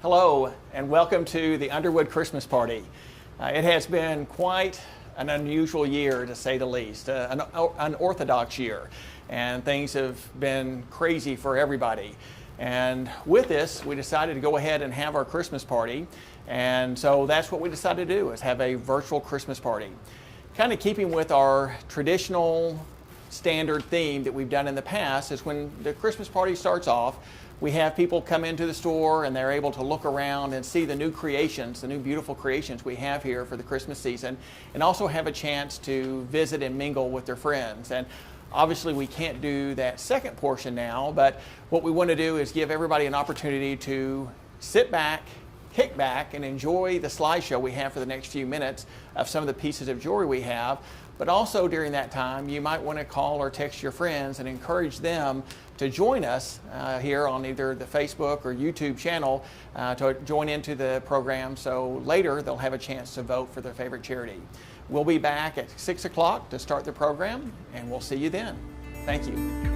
Hello, and welcome to the Underwood Christmas Party. It has been quite an unusual year, to say the least, an unorthodox year, and things have been crazy for everybody. And with this, we decided to go ahead and have our Christmas party, and so that's what we decided to do, is have a virtual Christmas party. Kind of keeping with our traditional standard theme that we've done in the past is when the Christmas party starts off, we have people come into the store and they're able to look around and see the new creations, the new beautiful creations we have here for the Christmas season, and also have a chance to visit and mingle with their friends. And obviously we can't do that second portion now, but what we want to do is give everybody an opportunity to sit back, kick back, and enjoy the slideshow we have for the next few minutes of some of the pieces of jewelry we have. But also during that time, you might want to call or text your friends and encourage them to join us here on either the Facebook or YouTube channel to join into the program, so later they'll have a chance to vote for their favorite charity. We'll be back at 6 o'clock to start the program, and we'll see you then. Thank you.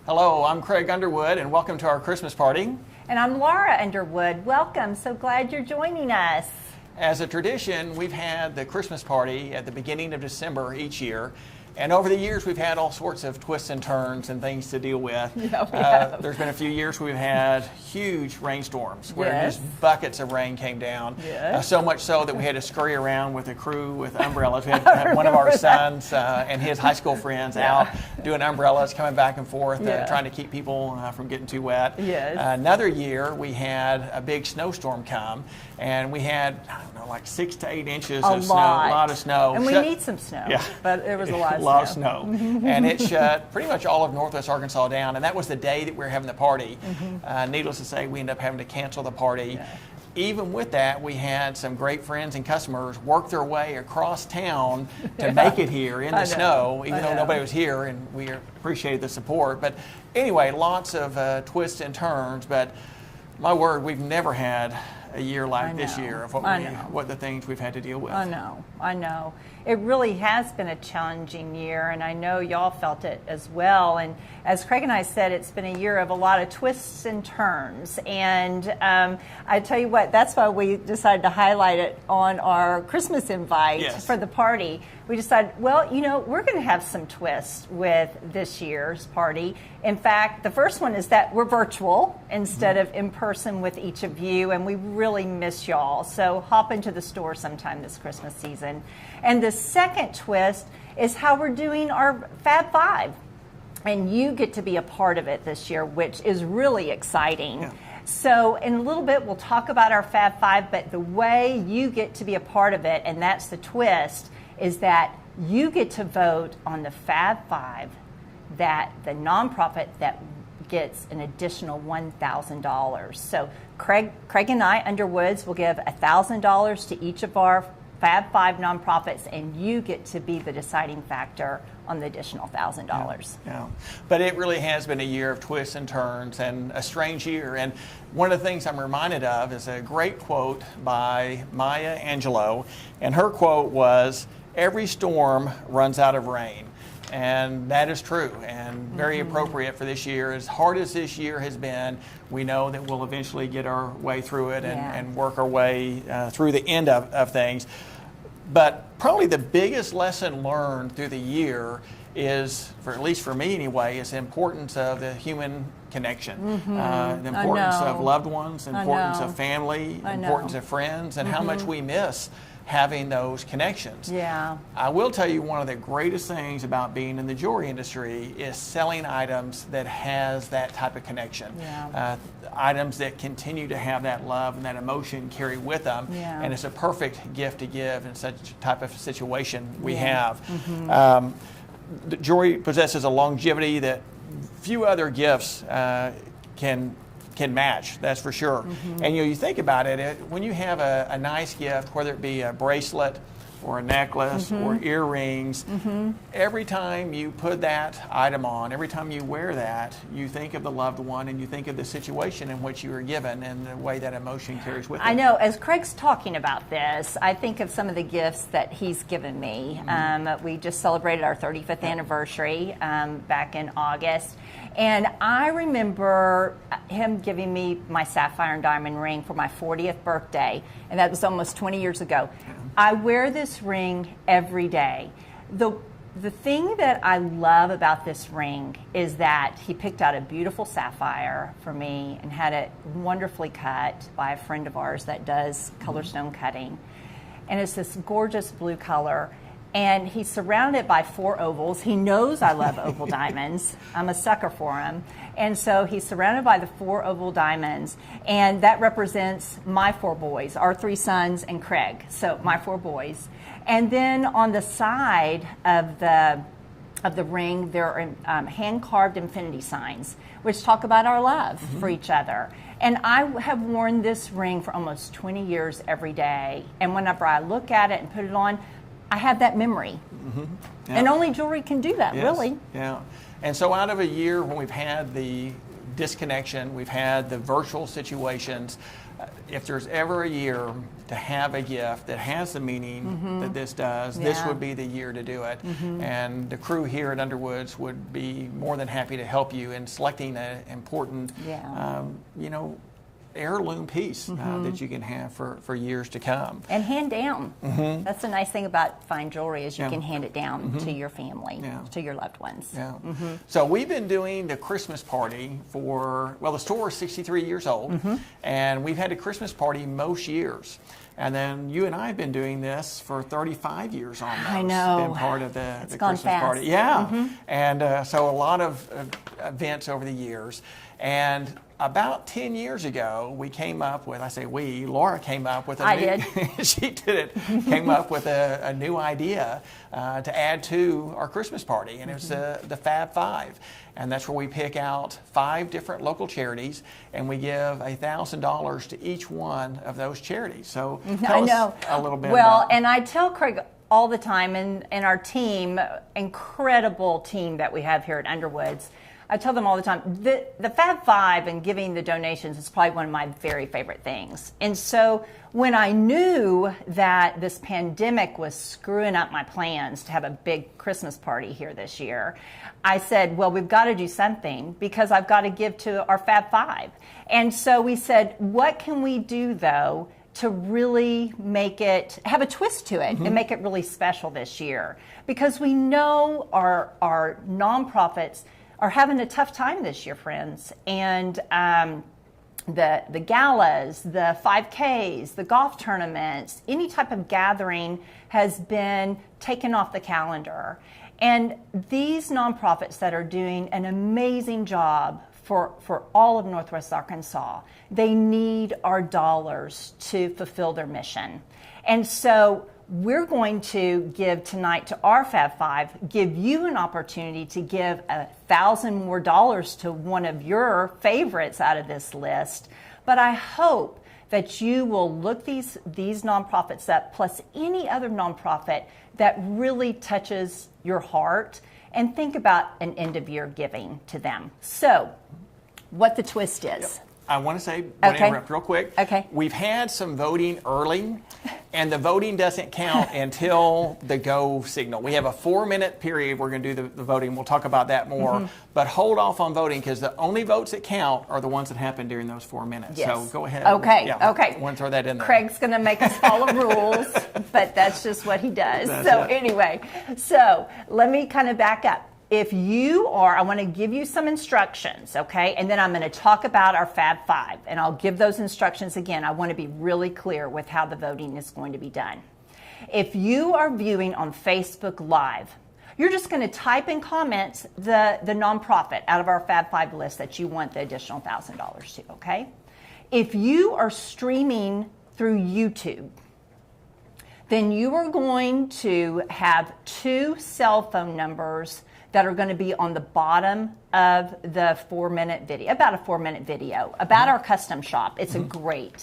Hello, I'm Craig Underwood, and welcome to our Christmas party. And I'm Laura Underwood. Welcome. So glad you're joining us. As a tradition, we've had the Christmas party at the beginning of December each year. And over the years, we've had all sorts of twists and turns and things to deal with. Yeah, there's been a few years where we've had huge rainstorms where Yes. just buckets of rain came down. Yes. So much so that we had to scurry around with a crew with umbrellas. We had one of our sons and his high school friends out doing umbrellas, coming back and forth, trying to keep people from getting too wet. Yes. Another year, we had a big snowstorm come, and we had, like 6 to 8 inches of snow, a lot of snow. And we need some snow, but it was a lot of snow. A lot of snow. And it shut pretty much all of Northwest Arkansas down, and that was the day that we were having the party. Needless to say, we ended up having to cancel the party. Yeah. Even with that, we had some great friends and customers work their way across town to make it here in the snow, even though nobody was here, and we appreciated the support. But anyway, lots of twists and turns, but my word, we've never had a year like this year of what the things we've had to deal with. I know. It really has been a challenging year, and I know y'all felt it as well. And as Craig and I said, it's been a year of a lot of twists and turns. And I tell you what, that's why we decided to highlight it on our Christmas invite for the party. We decided, well, we're going to have some twists with this year's party. In fact, the first one is that we're virtual instead of in person with each of you, and we really miss y'all. So hop into the store sometime this Christmas season. And the second twist is how we're doing our Fab Five. And you get to be a part of it this year, which is really exciting. Yeah. So in a little bit, we'll talk about our Fab Five, but the way you get to be a part of it, and that's the twist, is that you get to vote on the Fab Five, that the nonprofit that gets an additional $1,000. So Craig and I, Underwoods, will give $1,000 to each of our Fab Five nonprofits, and you get to be the deciding factor on the additional $1,000. Yeah. But it really has been a year of twists and turns and a strange year. And one of the things I'm reminded of is a great quote by Maya Angelou, and her quote was, "Every storm runs out of rain." And that is true and very appropriate for this year. As hard as this year has been, we know that we'll eventually get our way through it and work our way through the end of things. But probably the biggest lesson learned through the year is, at least for me anyway, is the importance of the human connection, the importance of loved ones, the importance of family, the importance of friends, and how much we miss having those connections. Yeah. I will tell you, one of the greatest things about being in the jewelry industry is selling items that has that type of connection. Yeah. Items that continue to have that love and that emotion carry with them. Yeah. And it's a perfect gift to give in such type of situation we have. The jewelry possesses a longevity that few other gifts can match, that's for sure. And you think about it, when you have a nice gift, whether it be a bracelet or a necklace or earrings, every time you put that item on, every time you wear that, you think of the loved one and you think of the situation in which you were given and the way that emotion carries with it. I know, as Craig's talking about this, I think of some of the gifts that he's given me. We just celebrated our 35th anniversary back in August. And I remember him giving me my sapphire and diamond ring for my 40th birthday, and that was almost 20 years ago. I wear this ring every day. The thing that I love about this ring is that he picked out a beautiful sapphire for me and had it wonderfully cut by a friend of ours that does color stone cutting. And it's this gorgeous blue color. And he's surrounded by 4 ovals. He knows I love oval diamonds. I'm a sucker for them. And so he's surrounded by the 4 oval diamonds. And that represents my 4 boys, our 3 sons and Craig. So my 4 boys. And then on the side of the ring, there are hand-carved infinity signs, which talk about our love for each other. And I have worn this ring for almost 20 years every day. And whenever I look at it and put it on, I have that memory. And only jewelry can do that, really. Yeah. And so out of a year when we've had the disconnection. We've had the virtual situations. If there's ever a year to have a gift that has the meaning that this does, this would be the year to do it. And the crew here at Underwoods would be more than happy to help you in selecting an important, heirloom piece that you can have for years to come. And hand down. That's the nice thing about fine jewelry is you can hand it down to your family, to your loved ones. So we've been doing the Christmas party the store is 63 years old, and we've had a Christmas party most years. And then you and I have been doing this for 35 years almost. I know. Been part of the gone Christmas fast. party. Yeah. And so a lot of events over the years. And about 10 years ago, we came up with, Laura came up with she did it, came up with a new idea to add to our Christmas party, and it was the Fab Five. And that's where we pick out 5 different local charities, and we give $1,000 to each one of those charities. So tell us a little bit about. And I tell Craig all the time, and our team, incredible team that we have here at Underwoods, I tell them all the time, the Fab Five and giving the donations is probably one of my very favorite things. And so when I knew that this pandemic was screwing up my plans to have a big Christmas party here this year, I said, well, we've got to do something because I've got to give to our Fab Five. And so we said, what can we do, though, to really make it, have a twist to it and make it really special this year? Because we know our nonprofits are having a tough time this year, friends. And the galas, the 5Ks, the golf tournaments, any type of gathering has been taken off the calendar. And these nonprofits that are doing an amazing job for all of Northwest Arkansas, they need our dollars to fulfill their mission. And so we're going to give tonight to our Fab Five, give you an opportunity to give $1,000 more to one of your favorites out of this list. But I hope that you will look these nonprofits up, plus any other nonprofit that really touches your heart, and think about an end of year giving to them. So, what the twist is. I want to interrupt real quick. Okay. We've had some voting early, and the voting doesn't count until the go signal. We have a 4-minute period we're going to do the voting. We'll talk about that more. But hold off on voting because the only votes that count are the ones that happen during those 4 minutes. Yes. So go ahead. Okay. I want to throw that in there. Craig's going to make us follow rules, but that's just what he does. Anyway, let me kind of back up. If you are, I want to give you some instructions, okay? And then I'm going to talk about our Fab Five, and I'll give those instructions again. I want to be really clear with how the voting is going to be done. If you are viewing on Facebook Live, you're just going to type in comments the nonprofit out of our Fab Five list that you want the additional $1,000 to, okay? If you are streaming through YouTube, then you are going to have 2 cell phone numbers that are going to be on the bottom of the 4-minute video, about a 4-minute video, about our custom shop. It's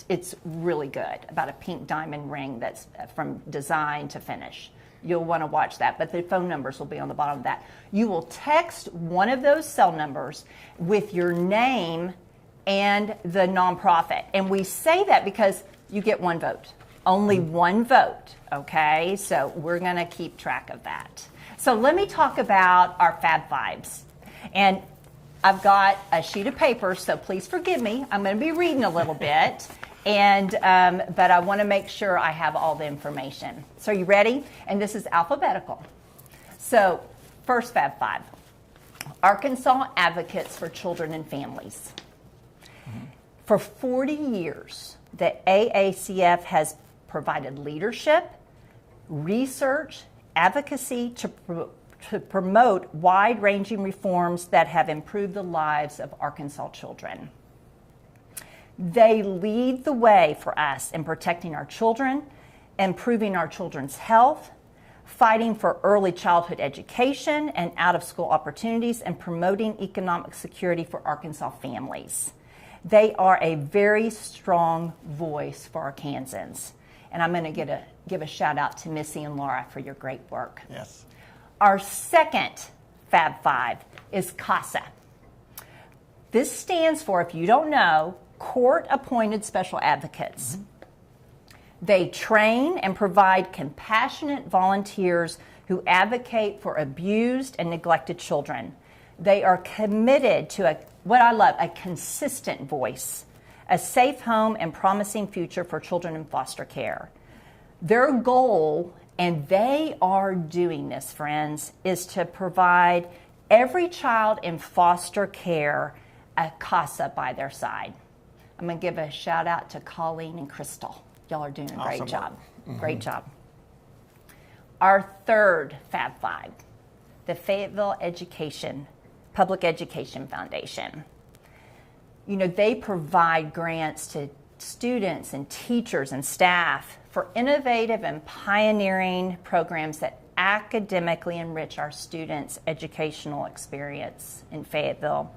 it's really good, about a pink diamond ring that's from design to finish. You'll want to watch that, but the phone numbers will be on the bottom of that. You will text one of those cell numbers with your name and the nonprofit. And we say that because you get 1 vote. Only 1 vote, okay? So we're going to keep track of that. So let me talk about our Fab Fives. And I've got a sheet of paper, so please forgive me. I'm going to be reading a little bit, but I want to make sure I have all the information. So are you ready? And this is alphabetical. So first Fab Five, Arkansas Advocates for Children and Families. For 40 years, the AACF has provided leadership, research, advocacy to promote wide-ranging reforms that have improved the lives of Arkansas children. They lead the way for us in protecting our children, improving our children's health, fighting for early childhood education and out-of-school opportunities, and promoting economic security for Arkansas families. They are a very strong voice for Arkansans. And I'm going to give a shout out to Missy and Laura for your great work. Yes. Our second Fab Five is CASA. This stands for, if you don't know, Court-Appointed Special Advocates. They train and provide compassionate volunteers who advocate for abused and neglected children. They are committed to what I love, a consistent voice, a safe home and promising future for children in foster care. Their goal, and they are doing this, friends, is to provide every child in foster care a CASA by their side. I'm going to give a shout out to Colleen and Crystal. Y'all are doing a great job. Great job. Our third Fab Five, the Fayetteville Public Education Foundation. You know, they provide grants to students and teachers and staff for innovative and pioneering programs that academically enrich our students' educational experience in Fayetteville.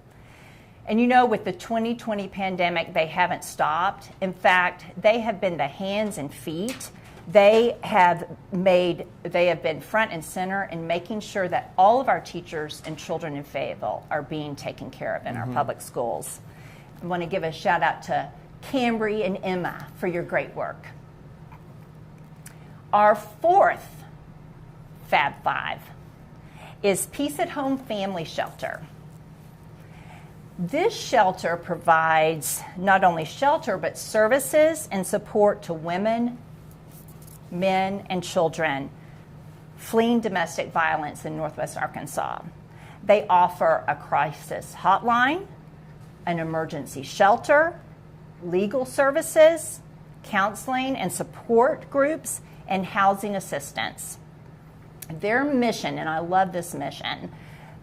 And you know, with the 2020 pandemic, they haven't stopped. In fact, they have been the hands and feet. They have been front and center in making sure that all of our teachers and children in Fayetteville are being taken care of in our public schools. I want to give a shout out to Cambry and Emma for your great work. Our fourth Fab Five is Peace at Home Family Shelter. This shelter provides not only shelter, but services and support to women, men, and children fleeing domestic violence in Northwest Arkansas. They offer a crisis hotline, an emergency shelter, legal services, counseling and support groups, and housing assistance. Their mission, and I love this mission,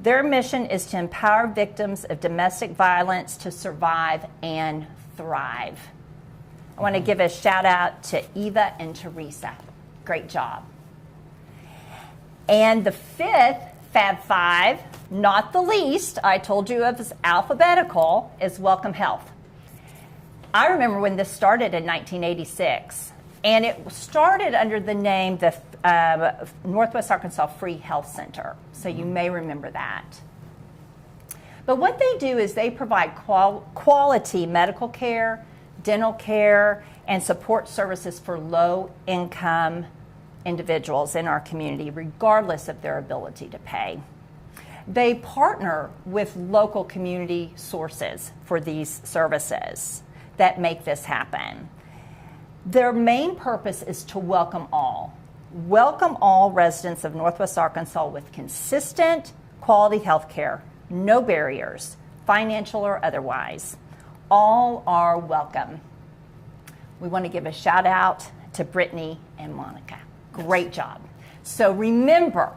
their mission is to empower victims of domestic violence to survive and thrive. I want to give a shout out to Eva and Teresa. Great job. And the fifth Fab Five, not the least, I told you it was alphabetical, is Welcome Health. I remember when this started in 1986, and it started under the name the Northwest Arkansas Free Health Center, so you may remember that. But what they do is they provide quality medical care, dental care, and support services for low-income individuals in our community, regardless of their ability to pay. They partner with local community sources for these services that make this happen. Their main purpose is to welcome all residents of Northwest Arkansas with consistent, quality health care, no barriers, financial or otherwise. All are welcome. We want to give a shout out to Brittany and Monica. Great job. So remember,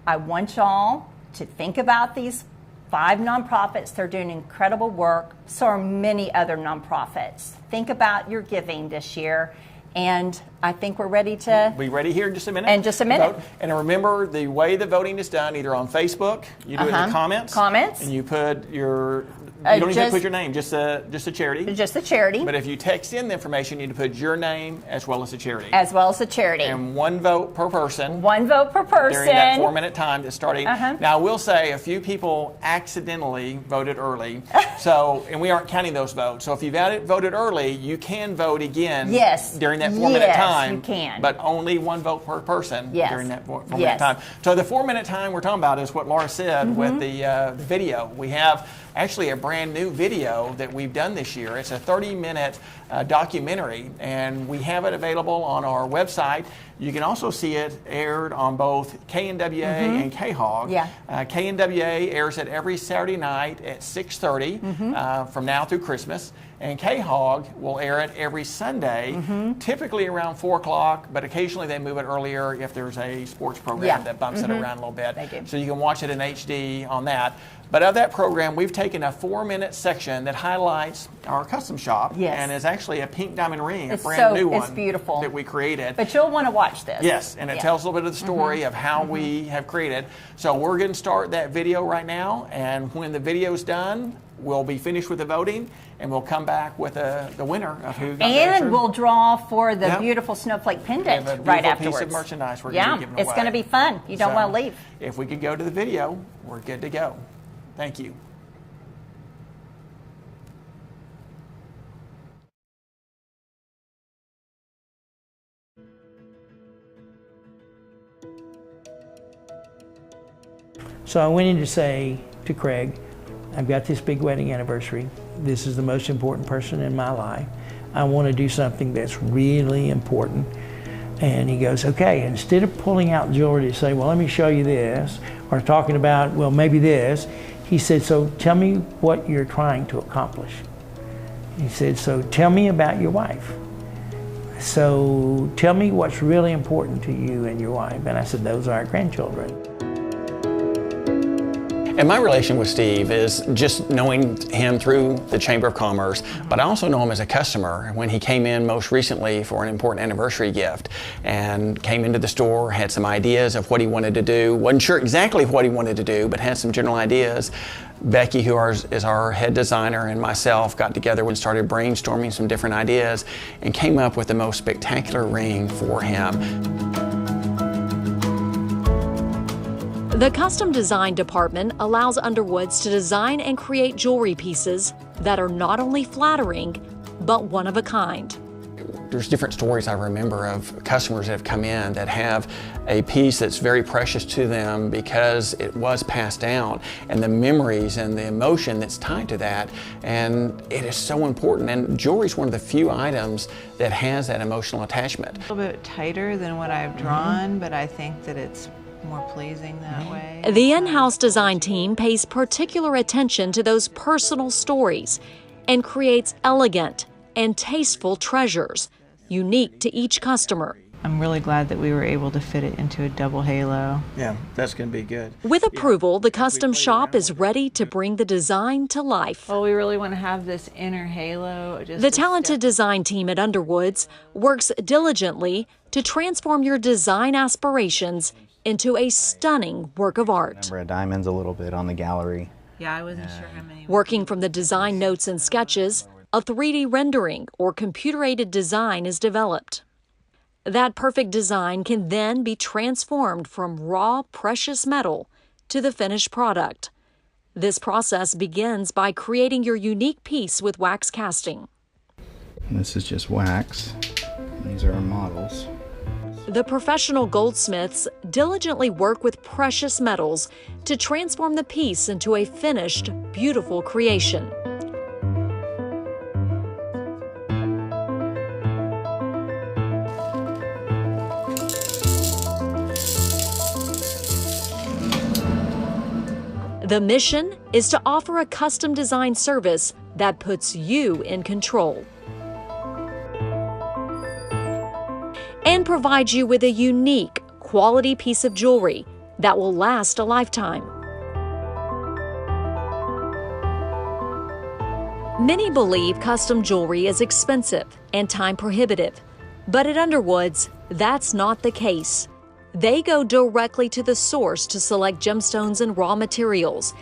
I want y'all to think about these 5 nonprofits. They're doing incredible work. So are many other nonprofits. Think about your giving this year. And I think we're ready to... Be ready here in just a minute. In just a minute. Vote. And remember, the way the voting is done, either on Facebook, you do it in the comments. And you put your... You don't even have to put your name, just a charity. Just the charity. But if you text in the information, you need to put your name as well as the charity. As well as the charity. And 1 vote per person. 1 vote per person. During that 4-minute time that's starting. Now, I will say a few people accidentally voted early. And we aren't counting those votes. So if you've voted early, you can vote again during that 4-minute time. You can. But only 1 vote per person during that 4-minute time. So the 4-minute time we're talking about is what Laura said with the video. We have actually a brand new video that we've done this year. It's a 30-minute documentary, and we have it available on our website. You can also see it aired on both KNWA and KHOG. KNWA airs it every Saturday night at 6:30 from now through Christmas. And KHOG will air it every Sunday, typically around 4 o'clock, but occasionally they move it earlier if there's a sports program that bumps it around a little bit. They do. So you can watch it in HD on that. But of that program, we've taken a 4-minute section that highlights our custom shop. And is actually a pink diamond ring, a brand new one. It's beautiful. That we created. But you'll want to watch this. Yes, and it tells a little bit of the story of how we have created. So we're going to start that video right now, and when the video's done, we'll be finished with the voting, and we'll come back with the winner of who got And we'll draw for the beautiful snowflake pendant right afterwards. Piece of merchandise we're going to be giving away. It's going to be fun. You don't want to leave. If we could go to the video, we're good to go. Thank you. So I went in to say to Craig, I've got this big wedding anniversary. This is the most important person in my life. I want to do something that's really important. And he goes, okay, instead of pulling out jewelry to say, well, let me show you this, or talking about, well, maybe this, he said, so tell me what you're trying to accomplish. He said, so tell me about your wife. So tell me what's really important to you and your wife. And I said, those are our grandchildren. And my relation with Steve is just knowing him through the Chamber of Commerce, but I also know him as a customer when he came in most recently for an important anniversary gift and came into the store, had some ideas of what he wanted to do. Wasn't sure exactly what he wanted to do, but had some general ideas. Becky, who is our head designer, and myself got together and started brainstorming some different ideas and came up with the most spectacular ring for him. The custom design department allows Underwoods to design and create jewelry pieces that are not only flattering, but one of a kind. There's different stories I remember of customers that have come in that have a piece that's very precious to them because it was passed down, and the memories and the emotion that's tied to that, and it is so important. And jewelry is one of the few items that has that emotional attachment. A little bit tighter than what I've drawn, but I think that it's more pleasing that way. The in-house design team pays particular attention to those personal stories and creates elegant and tasteful treasures, unique to each customer. I'm really glad that we were able to fit it into a double halo. Yeah, that's going to be good. With approval, the custom shop is ready to bring the design to life. Well, we really want to have this inner halo. The talented design team at Underwoods works diligently to transform your design aspirations into a stunning work of art. Number of diamonds a little bit on the gallery. Yeah, I wasn't sure how many. Working from the design notes and sketches, a 3D rendering or computer-aided design is developed. That perfect design can then be transformed from raw, precious metal to the finished product. This process begins by creating your unique piece with wax casting. And this is just wax. These are our models. The professional goldsmiths diligently work with precious metals to transform the piece into a finished, beautiful creation. The mission is to offer a custom design service that puts you in control and provides you with a unique, quality piece of jewelry that will last a lifetime. Many believe custom jewelry is expensive and time prohibitive, but at Underwoods, that's not the case. They go directly to the source to select gemstones and raw materials.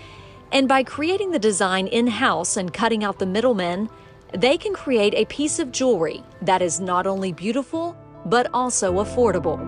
And by creating the design in-house and cutting out the middlemen, they can create a piece of jewelry that is not only beautiful, but also affordable.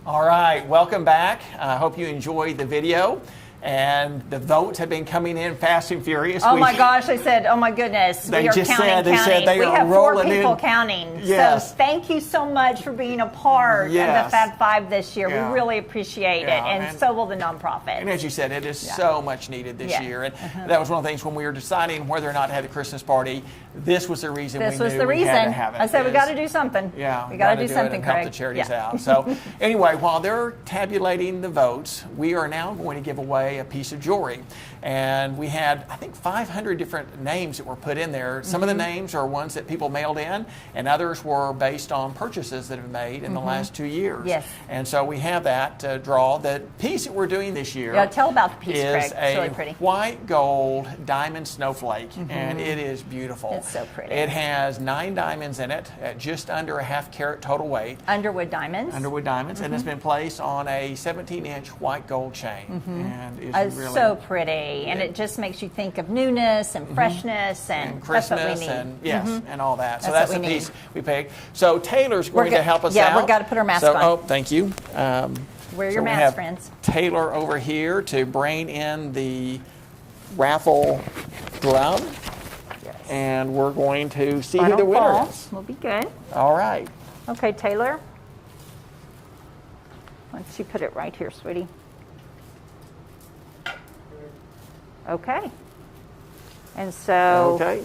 All right, welcome back. I hope you enjoyed the video. And the votes have been coming in fast and furious. Oh my gosh, I said, oh my goodness. They we are just counting, said, they counting. said they we are have 4 rolling people in. counting. Yes. So thank you so much for being a part of the Yes. Fab Five this year. Yeah. We really appreciate it. Yeah, And so will the nonprofit. And as you said, it is so much needed this Yeah. year. And that was one of the things when we were deciding whether or not to have the Christmas party, this was the reason This we was knew the we reason. had to have it. I said we is- got to do something. Yeah, we got to do it something, and Craig. help the charities Yeah. out. So anyway, while they're tabulating the votes, we are now going to give away a piece of jewelry. And we had, I think, 500 different names that were put in there. Some of the names are ones that people mailed in, and others were based on purchases that have been made in the last 2 years. Yes. And so we have that draw. The piece that we're doing this year Yeah, tell about the piece, is Craig. It's a really pretty. white gold diamond snowflake, and it is beautiful. It's so pretty. It has 9 diamonds in it at just under a ½ carat total weight. Underwood diamonds. Underwood diamonds, and it's been placed on a 17-inch white gold chain, and it's It's really so pretty, and it just makes you think of newness and freshness, and Christmas that's what we need. and yes, and all that. So That's that's what the we piece we picked. So Taylor's going We're to go- help us yeah, out. we've got to put our mask so, on. Oh, thank you. Wear So your we mask, have friends. Taylor over here to bring in the raffle drum, and we're going to see who the winner Fall. is. We'll be good. All right. Okay, Taylor. Why don't you put it right here, sweetie? Okay. And so, Okay.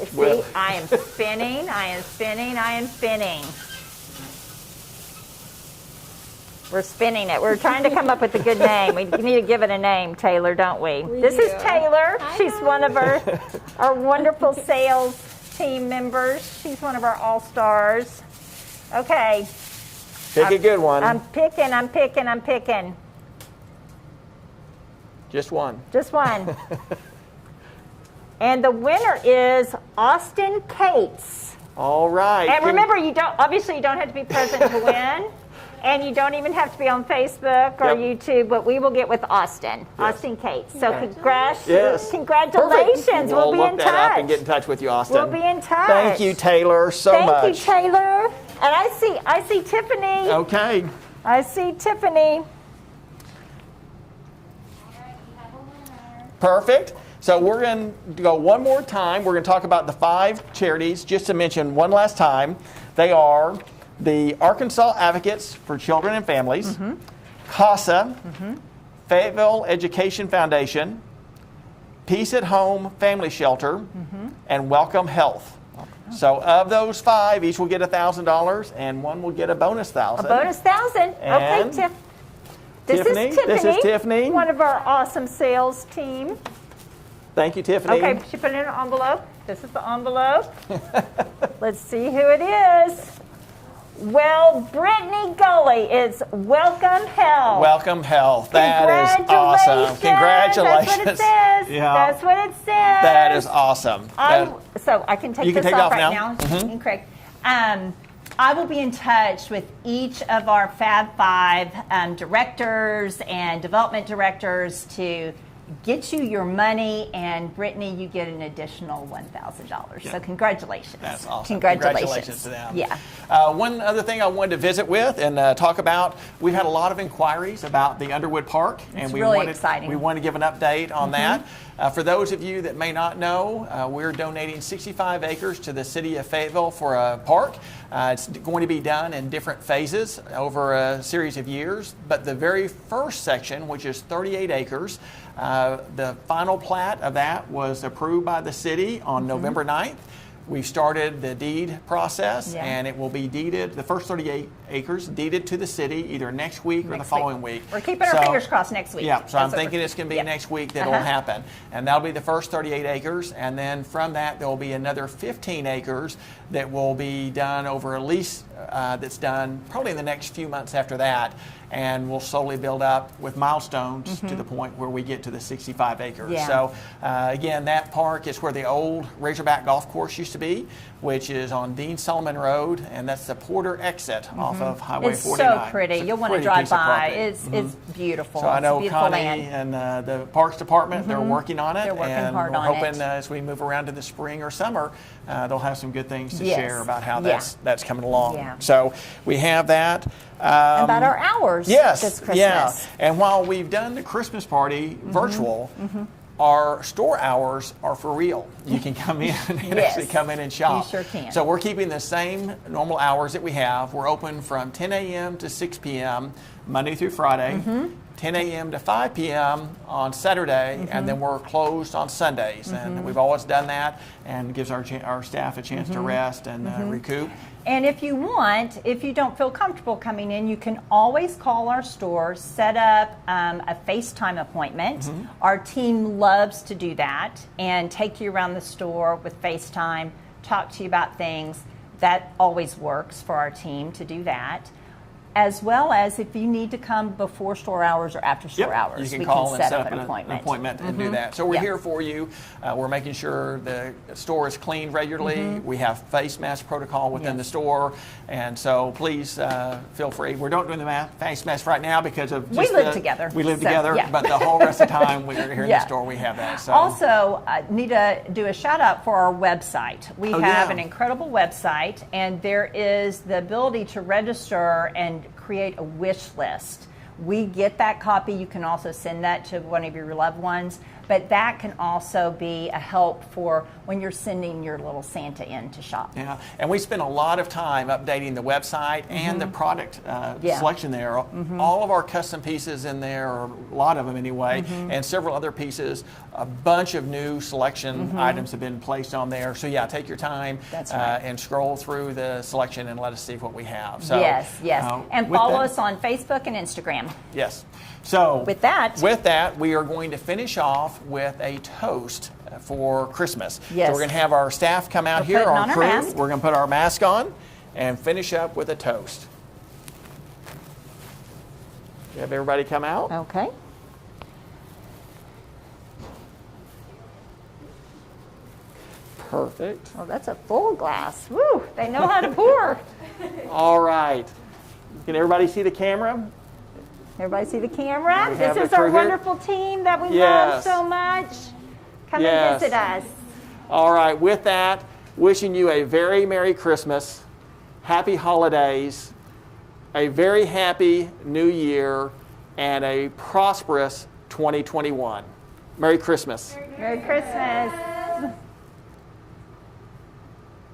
see, Well- I am spinning, I am spinning, I am spinning. We're spinning it. We're trying to come up with a good name. We need to give it a name, Taylor, don't we? This is Taylor. She's one of our wonderful sales team members. She's one of our all-stars. Okay. Pick a good one. I'm picking. Just one. Just one. And the winner is Austin Cates. All right. And remember, you don't have to be present to win. And you don't even have to be on Facebook or Yep. YouTube, but we will get with Austin, Austin Cates. So congratulations. Perfect. We'll be look in that up touch. and get in touch with you, Austin. We'll be in touch. Thank you, Taylor, so much. Thank you, Taylor. And I see Tiffany. Okay. I see Tiffany. Perfect. So we're going to go one more time. We're going to talk about the 5 charities, just to mention one last time. They are the Arkansas Advocates for Children and Families, CASA, Fayetteville Education Foundation, Peace at Home Family Shelter, and Welcome Health. So of those 5, each will get $1,000, and one will get a bonus $1,000. A bonus $1,000. Okay, And This Tiffany. is Tiffany. This is Tiffany. One of our awesome sales team. Thank you, Tiffany. Okay, she put it in an envelope. This is the envelope. Let's see who it is. Well, Brittany Gully is Welcome Health. Welcome Health. That is awesome. Congratulations. That's what it says. Yeah. That's what it says. That is awesome. So I can take You can this take it off off right now. now. And Craig. I will be in touch with each of our Fab Five directors and development directors to get you your money, and Brittany, you get an additional $1,000. So congratulations. That's awesome. Congratulations To them. Yeah. One other thing I wanted to visit with and talk about, we've had a lot of inquiries about the Underwood Park. And It's we really wanted, exciting. We want to give an update on that. For those of you that may not know, we're donating 65 acres to the city of Fayetteville for a park. It's going to be done in different phases over a series of years. But the very first section, which is 38 acres, the final plat of that was approved by the city on November 9th. We've started the deed process, and it will be deeded, the first 38 acres, deeded to the city either next week or the following week. We're keeping our fingers crossed next week. Yeah, so I'm That's what thinking we're- it's going to be next week that will happen. And that'll be the first 38 acres, and then from that there will be another 15 acres that will be done over a lease that's done probably in the next few months after that. And we'll slowly build up with milestones to the point where we get to the 65 acres. Yeah. So again, that park is where the old Razorback Golf Course used to be, which is on Dean Solomon Road, and that's the Porter exit off of Highway It's 49. so pretty. It's a You'll want to pretty drive piece of by. property. It's beautiful. So I know it's a beautiful Connie land. and the Parks Department, they're working on it. They're working and hard we're on hoping it. as we move around to the spring or summer, they'll have some good things to Yes. share about how Yeah. that's coming along. Yeah. So we have that. About our hours Yes, this Christmas. yeah. And while we've done the Christmas party virtual, our store hours are for real. You can come in and Yes. actually come in and shop. You sure can. So we're keeping the same normal hours that we have. We're open from 10 a.m. to 6 p.m. Monday through Friday. 10 a.m. to 5 p.m. on Saturday, and then we're closed on Sundays. And we've always done that, and gives our staff a chance to rest and recoup. And if you want, if you don't feel comfortable coming in, you can always call our store, set up a FaceTime appointment. Our team loves to do that and take you around the store with FaceTime, talk to you about things. That always works for our team to do that. As well as if you need to come before store hours or after store hours, you can call and set up an appointment. And do that. So we're here for you. We're making sure the store is cleaned regularly. We have face mask protocol within the store, and so please feel free. We don't do the face mask right now because of just we live together. We live together, but the whole rest of the time we're here in the store. We have that. So. Also, need to do a shout out for our website. We have an incredible website, and there is the ability to register and create a wish list. We get that copy. You can also send that to one of your loved ones, but that can also be a help for when you're sending your little Santa in to shop. Yeah, and we spend a lot of time updating the website and the product selection there. All of our custom pieces in there, or a lot of them anyway, and several other pieces. A bunch of new selection items have been placed on there. So yeah, take your time and scroll through the selection and let us see what we have. So, yes. And follow us on Facebook and Instagram. Yes. So with that, we are going to finish off with a toast for Christmas. Yes. So we're going to have our staff come out here, our crew. We're going to put our mask on and finish up with a toast. You have everybody come out? Okay. Perfect. Oh, that's a full glass. Woo, they know how to pour. All right. Can everybody see the camera? Everybody see the camera? This is our wonderful team that we love so much. Come and visit us. All right, with that, wishing you a very Merry Christmas, Happy Holidays, a very happy New Year, and a prosperous 2021. Merry Christmas. Merry Christmas.